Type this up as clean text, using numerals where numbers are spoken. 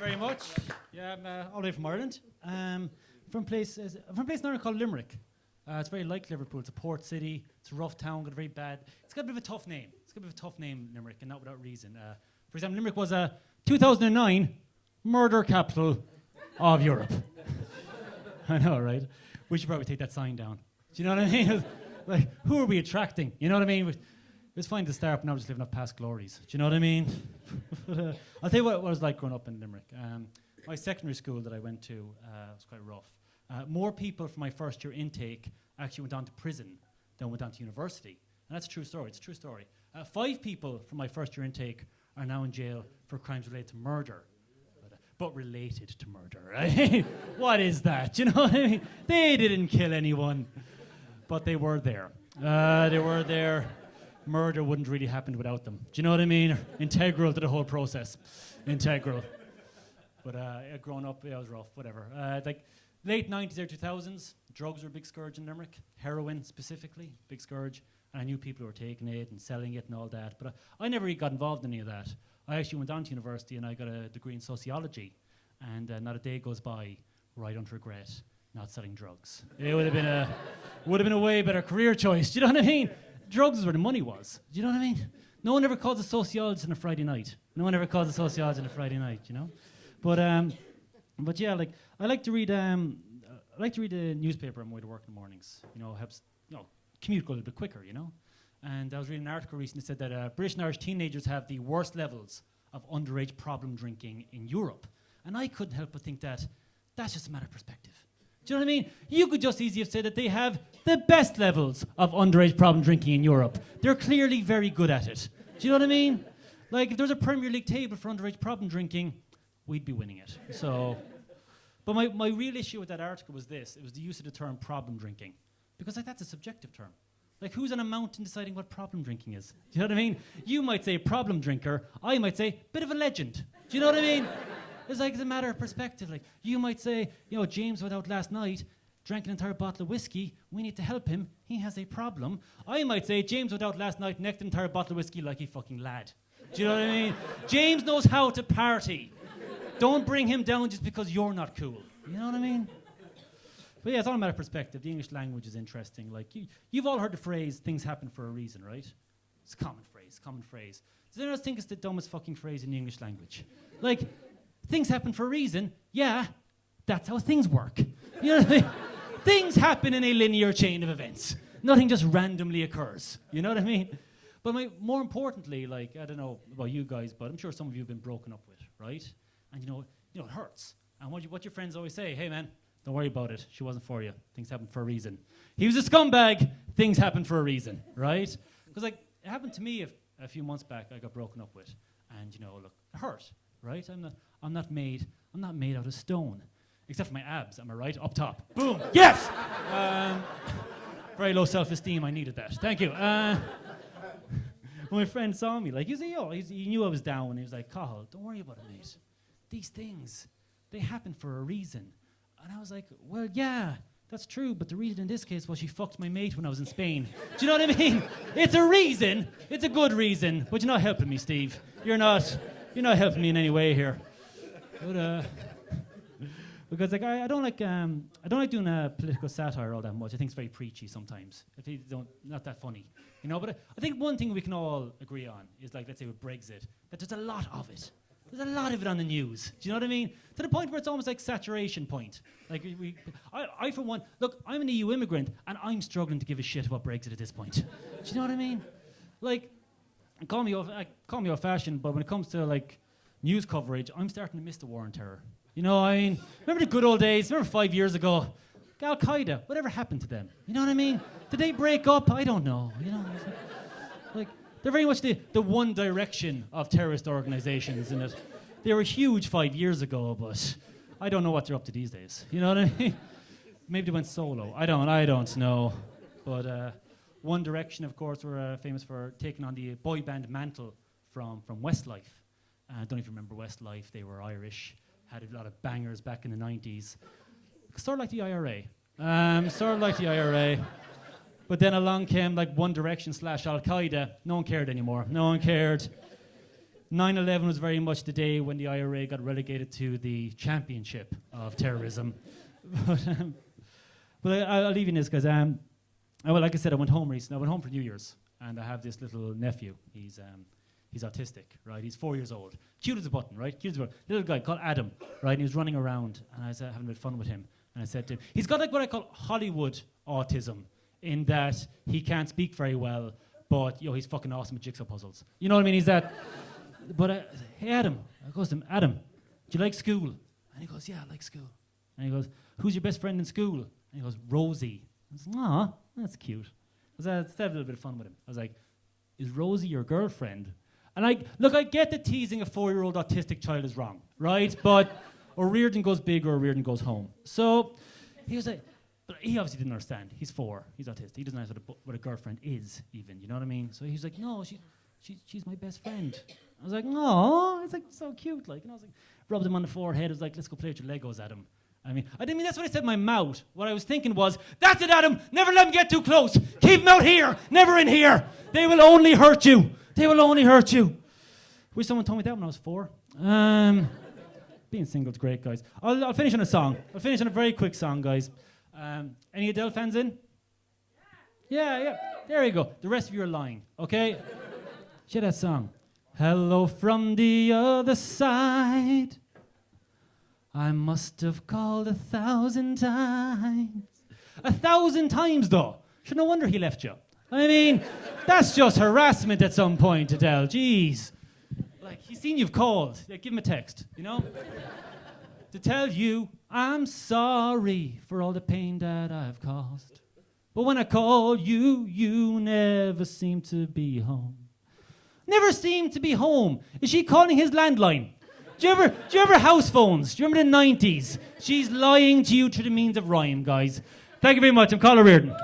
very much. Yeah, I'm all the way from Ireland. From a place in Ireland called Limerick. It's very like Liverpool. It's a port city. It's a rough town. Got a very bad. It's got a bit of a tough name. Limerick, and not without reason. For example, Limerick was a 2009 murder capital of Europe. I know, right? We should probably take that sign down. Do you know what I mean? Like, who are we attracting? You know what I mean? It's fine to start, but now we're just living up past glories. Do you know what I mean? I'll tell you what it was like growing up in Limerick. My secondary school that I went to was quite rough. More people from my first year intake actually went on to prison than went on to university. And that's a true story. It's a true story. 5 people from my first year intake are now in jail for crimes related to murder. But related to murder, right? What is that? Do you know what I mean? They didn't kill anyone, but they were there. Murder wouldn't really happen without them. Do you know what I mean? Integral to the whole process. Integral. But growing up, it was rough, whatever. Like late 90s, early 2000s, drugs were a big scourge in Limerick. Heroin, specifically, big scourge. And I knew people who were taking it and selling it and all that. But I never really got involved in any of that. I actually went on to university and I got a degree in sociology. And not a day goes by where I don't regret not selling drugs. It would have been a way better career choice. Do you know what I mean? Drugs is where the money was. Do you know what I mean? No one ever calls a sociologist on a Friday night. You know? But yeah, like I like to read the newspaper on my way to work in the mornings. You know, helps commute go a little bit quicker, you know? And I was reading an article recently that said that British and Irish teenagers have the worst levels of underage problem drinking in Europe. And I couldn't help but think that that's just a matter of perspective. Do you know what I mean? You could just easily have said that they have the best levels of underage problem drinking in Europe. They're clearly very good at it. Do you know what I mean? Like, if there's a Premier League table for underage problem drinking, we'd be winning it. So, but my real issue with that article was this. It was the use of the term problem drinking. Because like, that's a subjective term. Like, who's on a mountain deciding what problem drinking is? Do you know what I mean? You might say problem drinker. I might say bit of a legend. Do you know what I mean? It's like, it's a matter of perspective. Like, you might say, James went out last night, drank an entire bottle of whiskey. We need to help him. He has a problem. I might say, James went out last night, necked an entire bottle of whiskey like he fucking lad. Do you know what I mean? James knows how to party. Don't bring him down just because you're not cool. You know what I mean? But yeah, it's all a matter of perspective. The English language is interesting. Like, you've all heard the phrase, things happen for a reason, right? It's a common phrase. Does anyone else think it's the dumbest fucking phrase in the English language? Like, things happen for a reason. Yeah, that's how things work. You know what I mean? Things happen in a linear chain of events. Nothing just randomly occurs. You know what I mean? But more importantly, like, I don't know about you guys, but I'm sure some of you have been broken up with, right? And it hurts. And what your friends always say, hey man, don't worry about it. She wasn't for you. Things happen for a reason. He was a scumbag. Things happen for a reason, right? Because like, it happened to me a few months back. I got broken up with, and look, it hurt, right? I'm not made out of stone, except for my abs. Am I right? Up top. Boom. Yes. Very low self-esteem. I needed that. Thank you. When my friend saw me, like, he knew I was down, and he was like, Cathal, don't worry about it, mate. These things, they happen for a reason. And I was like, well, yeah, that's true, but the reason in this case was she fucked my mate when I was in Spain. Do you know what I mean? It's a reason. It's a good reason, but you're not helping me, Steve. You're not helping me in any way here. But, because like I don't like doing political satire all that much. I think it's very preachy sometimes. Not that funny, But I think one thing we can all agree on is, like, let's say with Brexit, that there's a lot of it. There's a lot of it on the news. Do you know what I mean? To the point where it's almost like saturation point. Like I for one, look, I'm an EU immigrant and I'm struggling to give a shit about Brexit at this point. Do you know what I mean? Like, call me old-fashioned, but when it comes to like news coverage, I'm starting to miss the war on terror. You know, I mean, remember the good old days? Remember 5 years ago? Al Qaeda, whatever happened to them? You know what I mean? Did they break up? I don't know. Like. They're very much the one direction of terrorist organizations, and they were huge 5 years ago, but I don't know what they're up to these days. You know what I mean? Maybe they went solo. I don't know. But One Direction, of course, were famous for taking on the boy band mantle from Westlife. I don't even remember Westlife. They were Irish, had a lot of bangers back in the 90s. Sort of like the IRA. But then along came like One Direction / Al Qaeda. No one cared anymore. No one cared. 9/11 was very much the day when the IRA got relegated to the championship of terrorism. But I'll leave you in this, because like I said, I went home recently. I went home for New Year's, and I have this little nephew. He's autistic, right? He's 4 years old. Cute as a button, right? Cute as a button. Little guy called Adam, right? And he was running around, and I was having a bit of fun with him. And I said to him, he's got like what I call Hollywood autism, in that he can't speak very well, but he's fucking awesome at jigsaw puzzles. You know what I mean? He's that. But hey, Adam. I goes to him, Adam, do you like school? And he goes, yeah, I like school. And he goes, who's your best friend in school? And he goes, Rosie. I was like, aw, that's cute. I had a little bit of fun with him. I was like, is Rosie your girlfriend? And I get that teasing a 4-year-old autistic child is wrong, right? But O'Riordan goes big or O'Riordan goes home. So he was like, but he obviously didn't understand. He's 4, he's autistic. He doesn't know what a girlfriend is even, you know what I mean? So he's like, no, she's my best friend. I was like, no, it's like so cute. Like, and I was like, rubbed him on the forehead. I was like, let's go play with your Legos, Adam. I didn't mean that's what I said in my mouth. What I was thinking was, that's it, Adam. Never let them get too close. Keep them out here, never in here. They will only hurt you. They will only hurt you. Wish someone told me that when I was 4. Being single's great, guys. I'll finish on a song. I'll finish on a very quick song, guys. Any Adele fans in? Yeah. There you go. The rest of you are lying, okay? Share that song. Hello from the other side. I must have called 1,000 times. 1,000 times, though. No wonder he left you. I mean, that's just harassment at some point, Adele. Jeez. Like, he's seen you've called. Yeah, give him a text, to tell you I'm sorry for all the pain that I've caused. But when I call you, you never seem to be home. Never seem to be home. Is she calling his landline? Do you ever house phones? Do you remember the 90s? She's lying to you through the means of rhyme, guys. Thank you very much. I'm Cathal O'Riordan.